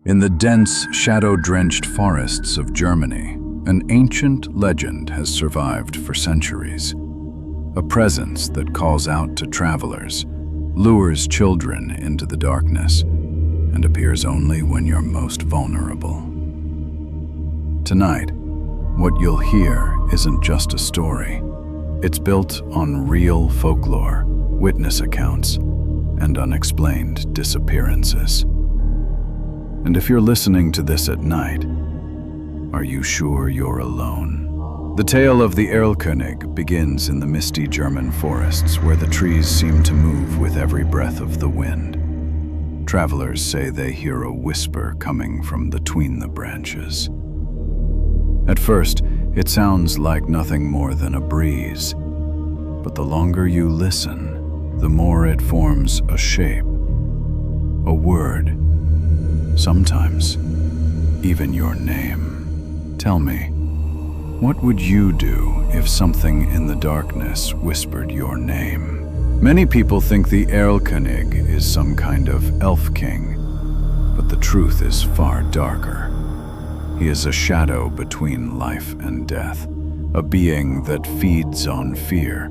In the dense, shadow-drenched forests of Germany, an ancient legend has survived for centuries. A presence that calls out to travelers, lures children into the darkness, and appears only when you're most vulnerable. Tonight, what you'll hear isn't just a story. It's built on real folklore, witness accounts, and unexplained disappearances. And if you're listening to this at night, are you sure you're alone? The tale of the Erlkönig begins in the misty German forests where the trees seem to move with every breath of the wind. Travelers say they hear a whisper coming from between the branches. At first, it sounds like nothing more than a breeze, but the longer you listen, the more it forms a shape, a word, sometimes even your name. Tell me, what would you do if something in the darkness whispered your name? Many people think the Erlkönig is some kind of elf king, but the truth is far darker. He is a shadow between life and death, a being that feeds on fear,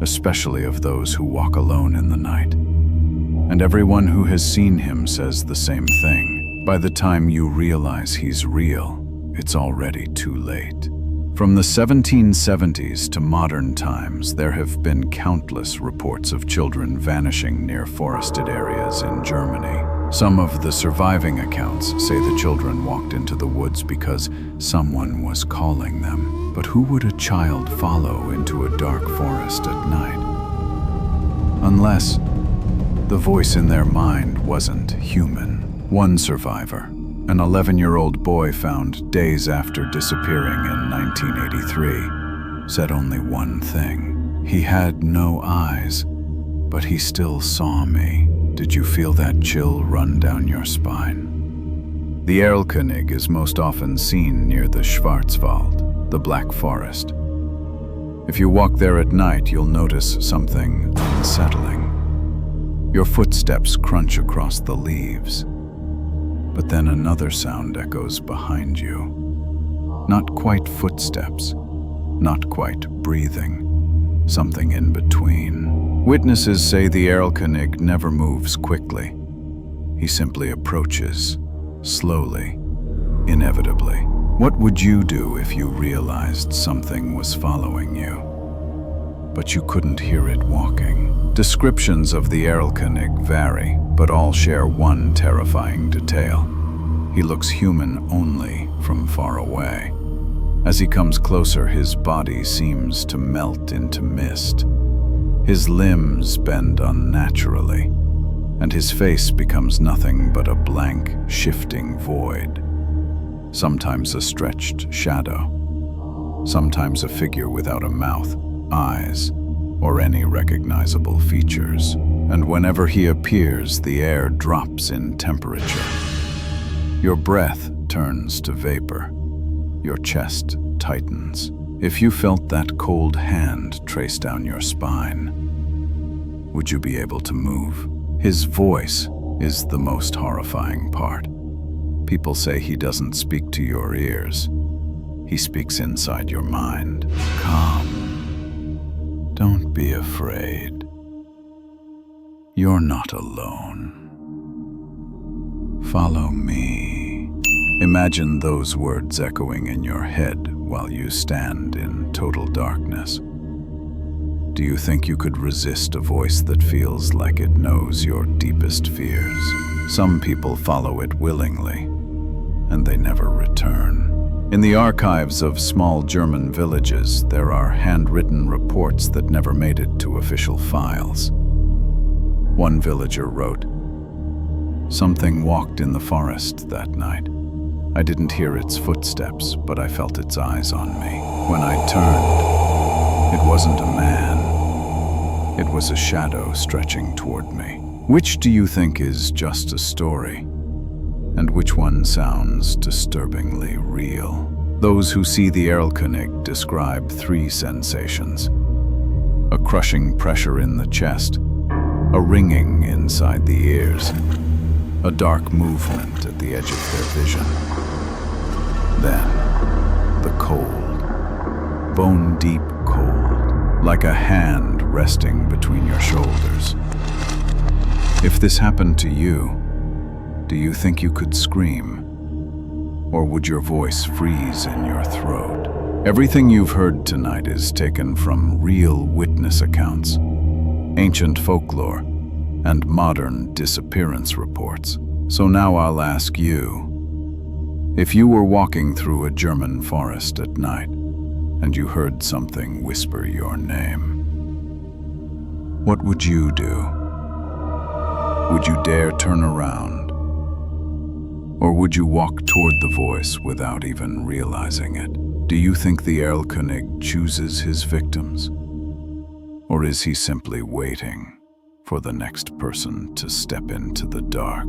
especially of those who walk alone in the night. And everyone who has seen him says the same thing. By the time you realize he's real, it's already too late. From the 1770s to modern times, there have been countless reports of children vanishing near forested areas in Germany. Some of the surviving accounts say the children walked into the woods because someone was calling them. But who would a child follow into a dark forest at night? Unless the voice in their mind wasn't human. One survivor, an 11-year-old boy found days after disappearing in 1983, said only one thing. He had no eyes, but he still saw me. Did you feel that chill run down your spine? The Erlkönig is most often seen near the Schwarzwald, the Black Forest. If you walk there at night, you'll notice something unsettling. Your footsteps crunch across the leaves. But then another sound echoes behind you. Not quite footsteps, not quite breathing, something in between. Witnesses say the Erlkönig never moves quickly. He simply approaches, slowly, inevitably. What would you do if you realized something was following you, but you couldn't hear it walking? Descriptions of the Erlkönig vary, but all share one terrifying detail. He looks human only from far away. As he comes closer, his body seems to melt into mist. His limbs bend unnaturally, and his face becomes nothing but a blank, shifting void. Sometimes a stretched shadow, sometimes a figure without a mouth, eyes, or any recognizable features. And whenever he appears, the air drops in temperature. Your breath turns to vapor. Your chest tightens. If you felt that cold hand trace down your spine, would you be able to move? His voice is the most horrifying part. People say he doesn't speak to your ears. He speaks inside your mind. Come. Don't be afraid. You're not alone. Follow me. Imagine those words echoing in your head while you stand in total darkness. Do you think you could resist a voice that feels like it knows your deepest fears? Some people follow it willingly, and they never return. In the archives of small German villages, there are handwritten reports that never made it to official files. One villager wrote, "Something walked in the forest that night. I didn't hear its footsteps, but I felt its eyes on me. When I turned, it wasn't a man. It was a shadow stretching toward me." Which do you think is just a story? And which one sounds disturbingly real? Those who see the Erlkönig describe three sensations: a crushing pressure in the chest, a ringing inside the ears, a dark movement at the edge of their vision. Then, the cold, bone-deep cold, like a hand resting between your shoulders. If this happened to you, do you think you could scream? Or would your voice freeze in your throat? Everything you've heard tonight is taken from real witness accounts, ancient folklore, and modern disappearance reports. So now I'll ask you, if you were walking through a German forest at night and you heard something whisper your name, what would you do? Would you dare turn around? Or would you walk toward the voice without even realizing it? Do you think the Erlkönig chooses his victims? Or is he simply waiting for the next person to step into the dark?